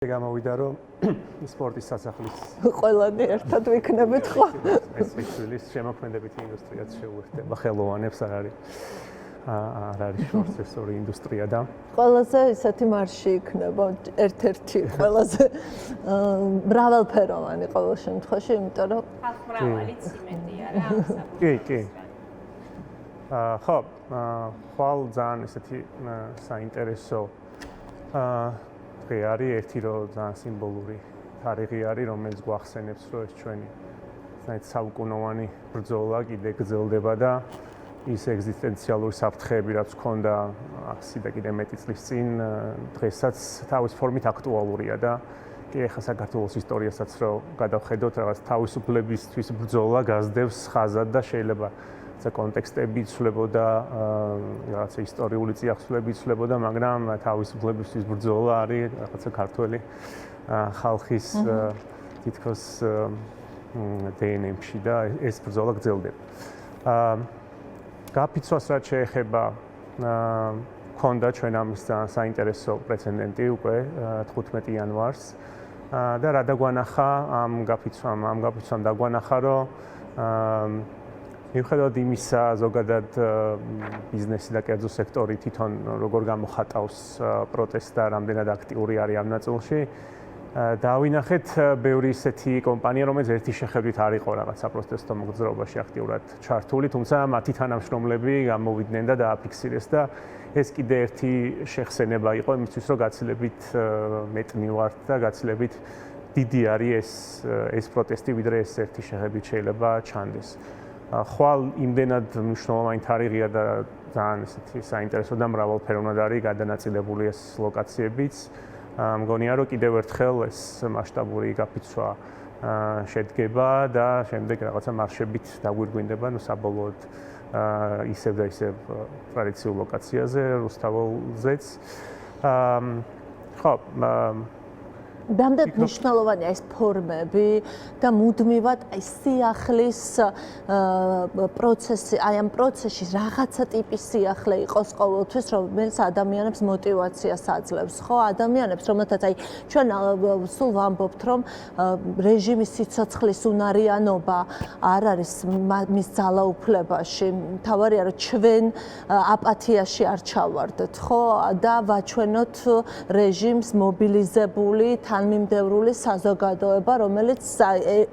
გამოვიდა რომ სპორტის სასახლის ყველანი ერთად ვიქნებით ხო? ეს ფიქრის შემოქმედებითი ინდუსტრიაც შეუერთდება ხელოვანებს არ არის შორს ეს ორი ინდუსტრია და ყველაზე ისეთი მარში იქნება ერთ-ერთი ყველაზე მრავალფეროვანი ყოველ შემთხვევაში, იმიტომ რომ ხალხმრავალიც იმედია რა. კი. ხო, ხვალ ძალიან ესეთი საინტერესო არის ერთი რომ ძალიან სიმბოლური თარიღი არის, რომელიც გვახსენებს, რომ ეს ჩვენი საუკუნოვანი ბრძოლა კიდე გრძელდება და ის ეგზისტენციალური საფრთხეები, რაც ჰქონდა 100 და კიდე მეტი წლის წინ, დღესაც თავის ფორმით აქტუალურია და კი ახლა საქართველოს ისტორიასაც რო გადავხედოთ, რაღაც თავისუფლებისთვის ბრძოლა გაზდევს ხაზად და შეიძლება კონტექსტები იცვლებოდა, რაღაცა ისტორიული წიაღისეულები იცვლებოდა, მაგრამ თავისუფლებისთვის ბრძოლა არის რაღაცა ქართველი ხალხის თითქოს დნმ-ში და ეს ბრძოლა გრძელდება. გაფიცვას რაც შეეხება, ქონდა ჩვენ ამის საინტერესო პრეცედენტი უკვე 15 იანვარს და რა დაგვანახა ამ გაფიცვამ დაგვანახა, რომ მიუხედავად იმისა, ზოგადად ბიზნესი და კერძო სექტორი თვითონ როგორ გამოხატავს პროტესტს და რამდენად აქტიური არის ამ ნაწილში, დავინახეთ ბევრი ისეთი კომპანია, რომელიც ერთი შეხედვით არ იყო რაღაცა პროტესტო მოგზაურობაში აქტიურად ჩართული, თუმცა მათი თანამშრომლები გამოვიდნენ და დააფიქსირეს და ეს კიდე ერთი შეხსენება იყო იმისთვის, რომ გაცილებით მეტნი ვართ და გაცილებით დიდი არის ეს პროტესტი, ვიდრე ეს ერთი შეხედვით შეიძლება ჩანდეს. ხვალ იმდენად მნიშვნელოვანი თარიღია და ძალიან ესეთი საინტერესო და მრავალფეროვნად არის გადანაწილებული ეს ლოკაციებიც. მგონია რომ კიდევ ერთხელ ეს მასშტაბური გაფიცვა შედგება და შემდეგ რაღაცა მარშებით დაგვირგვინდება, საბოლოოდ ისევ და ისევ ტრადიციულ ლოკაციაზე, რუსთაველზეც. ხო, რამდენად მნიშვნელოვანია ეს ფორმები და მუდმივად აი სიახლის პროცესი, აი ამ პროცესში რაღაცა ტიპის სიახლე იყოს ყოველთვის, რომელიც ადამიანებს მოტივაციას აძლევს, ხო? ადამიანებს, რომელთაც აი ჩვენ სულ ვამბობთ, რომ რეჟიმის სიცოცხლის უნარიანობა არ არის მის ძალაუფლებაში. მთავარია, რომ ჩვენ აპათიაში არ ჩავარდეთ, ხო? და ვაჩვენოთ რეჟიმს მობილიზებული თანმიმდევრული საზოგადოება, რომელიც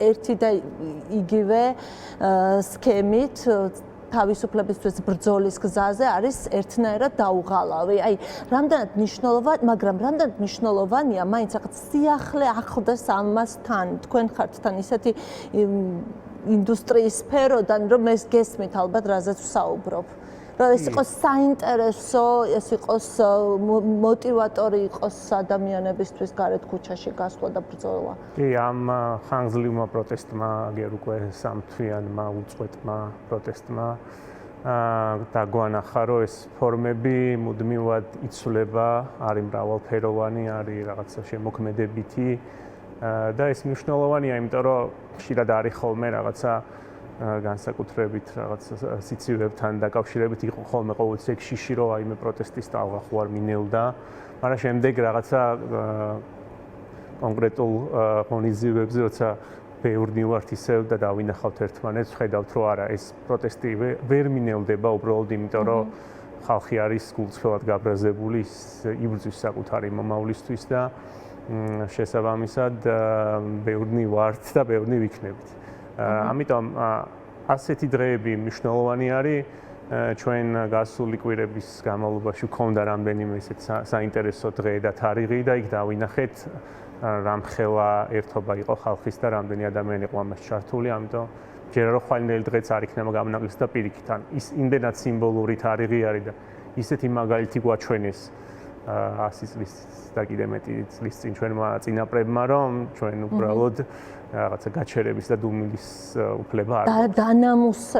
ერთი და იგივე სქემით თავისუფლებისთვის ბრძოლის გზაზე არის ერთნაირად დაუღალავი. აი, რამდენად მნიშვნელოვანი, მაგრამ რამდენად მნიშვნელოვანია მაინც რაღაც სიახლე ახლდეს ამასთან. თქვენ ხართ თან ისეთი ინდუსტრიის სფეროდან, რომ ეს გესმით ალბათ, რაზეც ვსაუბრობ. რომ ეს იყოს საინტერესო, ეს იყოს მოტივატორი იყოს ადამიანებისთვის გარეთ ქუჩაში გასვლა და ბრძოლა. კი, ამ ხანგრძლივმა პროტესტმა, აგერ უკვე სამთვიანმა უწყვეტმა პროტესტმა დაგვანახა, რომ ეს ფორმები მუდმივად იცვლება, არის მრავალფეროვანი, არის რაღაცა შემოქმედებითი და ეს მნიშვნელოვანია, იმიტომ რომ ხშირად არის ხოლმე რაღაცა განსაკუთრებით რაღაც სიცივეებთან დაკავშირებით იყო ხოლმე ყოველთვის ეგ შიში, რომ აიმე პროტესტის ტალღა ხო არ მინელდა, მაგრამ შემდეგ რაღაცა კონკრეტულ ღონისძიებებზე, როცა ბევრნი ვართ ისევ და დავინახავთ ერთმანეთს, ხედავთ, რომ არა, ეს პროტესტი ვერ მინელდება უბრალოდ იმიტომ, რომ ხალხი არის გულწრფელად გაბრაზებული, იბრძვის საკუთარი მომავლისთვის და შესაბამისად ბევრნი ვართ და ბევრნი ვიქნებით. ამიტომ ასეთი დღეები მნიშვნელოვანი არის. ჩვენ გასული კვირების განმავლობაში გვქონდა რამდენიმე ესეთ საინტერესო დღე და თარიღი და იქ დავინახეთ რამხელა ერთობა იყო ხალხის და რამდენი ადამიანი იყო ამაში ჩართული, ამიტომ ჯერა რომ ხვალინდელი დღეც არ იქნება გამონაკლისი და პირიქით ან ის იმდენად სიმბოლური თარიღი არის და ისეთი მაგალითი გვაჩვენეს 100 წლის და კიდე მეტი წლის წინ ჩვენმა წინაპრებმა, რომ ჩვენ უბრალოდ რაღაცა გაჩერების და დუმილის უფლება არ აქვს. დანამუს